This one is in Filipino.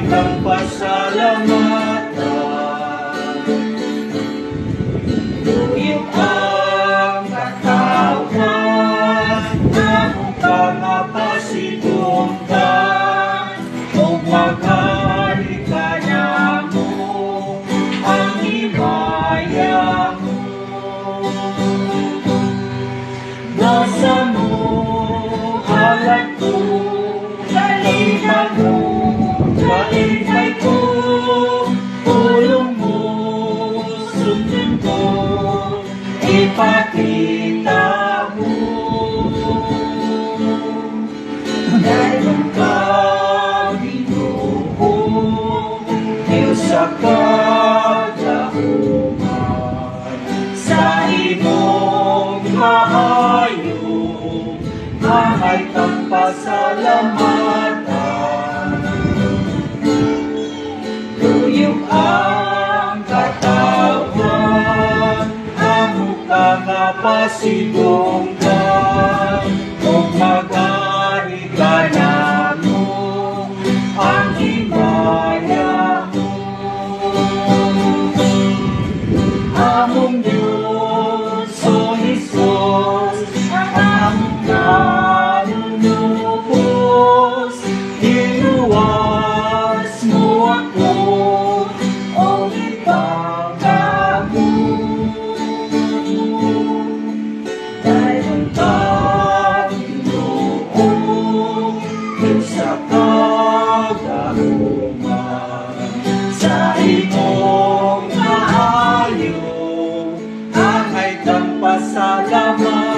Ang pasalamatan, tuyo ang katawan, ang pangapasidunggan, o magharika mo ang himaya mo. Nasa mo alat ko, kaliman mo, kalimay ko, tulong mo, sundin ko, ipakita mo. Dahil ka, Ginoo, Diyos sa kagahuman, sa imong maayo, angay kang pasalamatan. Tuyong ang katawan, ang mukha nga pasidunggan, kung mag-harika na mo ang himaya mo. Among Diyos, O Jesus, ang among nanunubos, iluwas mo ako, o ipagka mo. Dahil ka, Ginoo, Diyos sa kagahuman, sa imong maayo, angay kang pasalamatan.